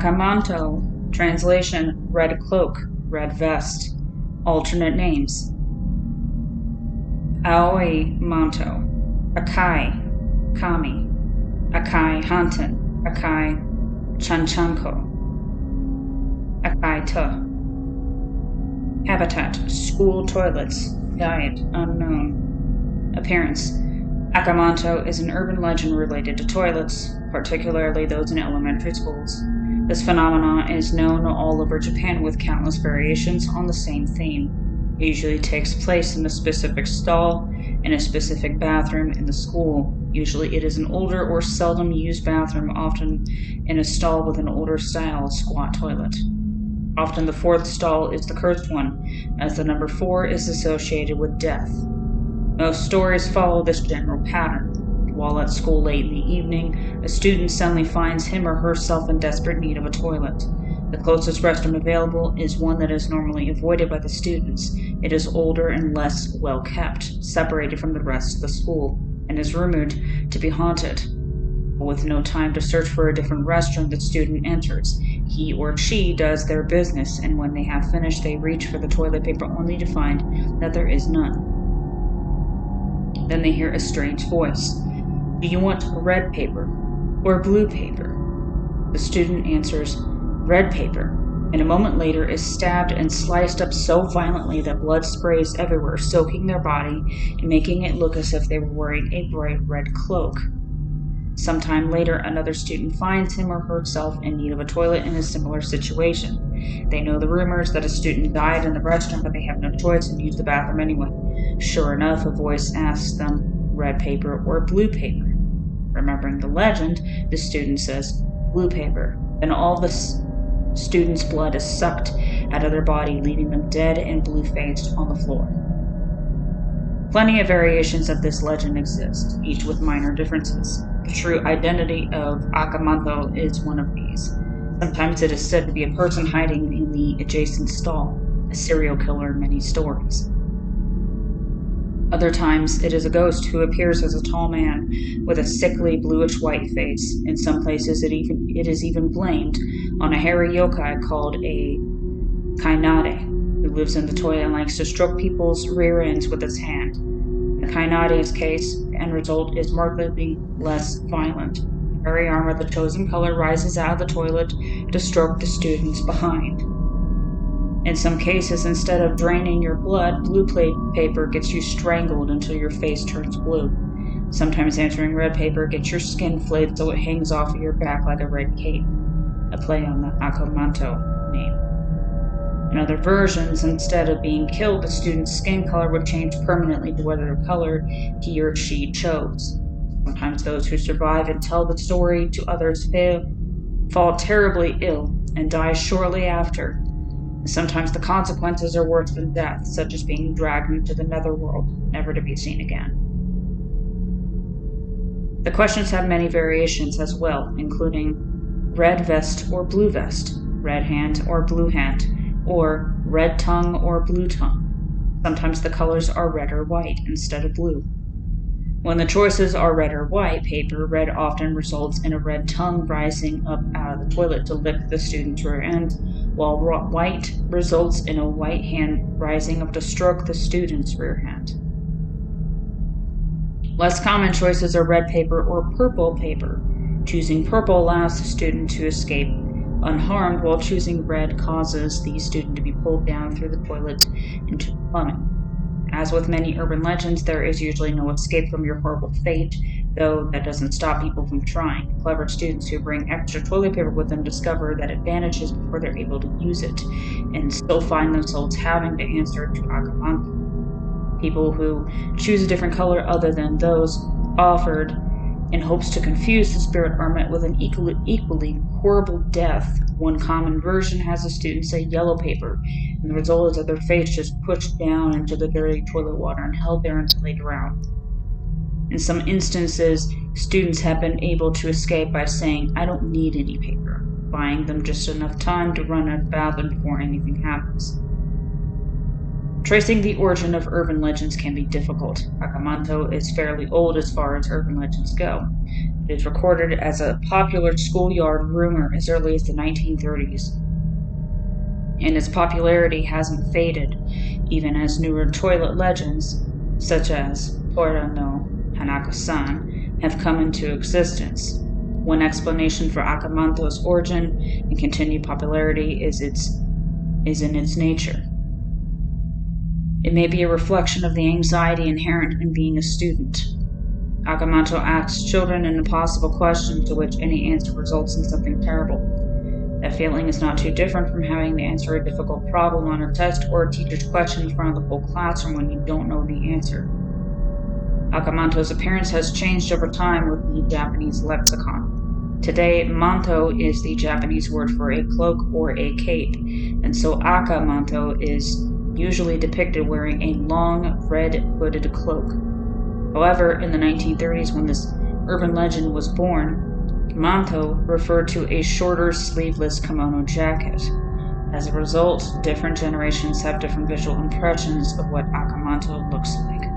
Akamanto, translation, red cloak, red vest. Alternate names: Aoi Manto, Akai Kami, Akai Hanten, Akai Chanchanko, Akai Ta. Habitat: school toilets. Diet: unknown. Appearance: Akamanto is an urban legend related to toilets, particularly those in elementary schools. This phenomenon is known all over Japan with countless variations on the same theme. It usually takes place in a specific stall, in a specific bathroom in the school. Usually it is an older or seldom used bathroom, often in a stall with an older style squat toilet. Often the fourth stall is the cursed one, as the number 4 is associated with death. Most stories follow this general pattern. While at school late in the evening, a student suddenly finds him or herself in desperate need of a toilet. The closest restroom available is one that is normally avoided by the students. It is older and less well kept, separated from the rest of the school, and is rumored to be haunted. With no time to search for a different restroom, the student enters. He or she does their business, and when they have finished, they reach for the toilet paper only to find that there is none. Then they hear a strange voice. Do you want red paper or blue paper? The student answers, red paper, and a moment later is stabbed and sliced up so violently that blood sprays everywhere, soaking their body and making it look as if they were wearing a bright red cloak. Sometime later, another student finds him or herself in need of a toilet in a similar situation. They know the rumors that a student died in the restroom, but they have no choice and use the bathroom anyway. Sure enough, a voice asks them, red paper or blue paper? Remembering the legend, the student says, blue paper. Then all the student's blood is sucked out of their body, leaving them dead and blue-faced on the floor. Plenty of variations of this legend exist, each with minor differences. The true identity of Akamanto is one of these. Sometimes it is said to be a person hiding in the adjacent stall, a serial killer in many stories. Other times it is a ghost who appears as a tall man with a sickly bluish-white face. In some places it is even blamed on a hairy yokai called a kainade, who lives in the toilet and likes to stroke people's rear ends with its hand. In the kainade's case, the end result is markedly less violent. The hairy arm of the chosen color rises out of the toilet to stroke the students behind. In some cases, instead of draining your blood, blue paper gets you strangled until your face turns blue. Sometimes answering red paper gets your skin flayed so it hangs off of your back like a red cape, a play on the Akamanto name. In other versions, instead of being killed, the student's skin color would change permanently to whatever color he or she chose. Sometimes those who survive and tell the story to others fall terribly ill and die shortly after. Sometimes the consequences are worse than death, such as being dragged into the netherworld, never to be seen again. The questions have many variations as well, including red vest or blue vest, red hand or blue hand, or red tongue or blue tongue. Sometimes the colors are red or white instead of blue. When the choices are red or white paper, red often results in a red tongue rising up out of the toilet to lick the student's rear end, while white results in a white hand rising up to stroke the student's rear hand. Less common choices are red paper or purple paper. Choosing purple allows the student to escape unharmed, while choosing red causes the student to be pulled down through the toilet into plumbing. As with many urban legends, there is usually no escape from your horrible fate, though that doesn't stop people from trying. Clever students who bring extra toilet paper with them discover that it vanishes before they're able to use it, and still find themselves having to answer to Akamanto. People who choose a different color other than those offered in hopes to confuse the spirit are met with an equally horrible death. One common version has the student say yellow paper, and the result is that their face is pushed down into the dirty toilet water and held there until they drown. In some instances, students have been able to escape by saying, I don't need any paper, buying them just enough time to run out of the bathroom before anything happens. Tracing the origin of urban legends can be difficult. Akamanto is fairly old as far as urban legends go. It is recorded as a popular schoolyard rumor as early as the 1930s, and its popularity hasn't faded, even as newer toilet legends, such as Tora no Hanako-san, have come into existence. One explanation for Akamanto's origin and continued popularity is in its nature. It may be a reflection of the anxiety inherent in being a student. Akamanto asks children an impossible question to which any answer results in something terrible. That feeling is not too different from having to answer a difficult problem on a test or a teacher's question in front of the whole classroom when you don't know the answer. Akamanto's appearance has changed over time with the Japanese lexicon. Today, manto is the Japanese word for a cloak or a cape, and so Akamanto is usually depicted wearing a long, red hooded cloak. However, in the 1930s, when this urban legend was born, manto referred to a shorter, sleeveless kimono jacket. As a result, different generations have different visual impressions of what Akamanto looks like.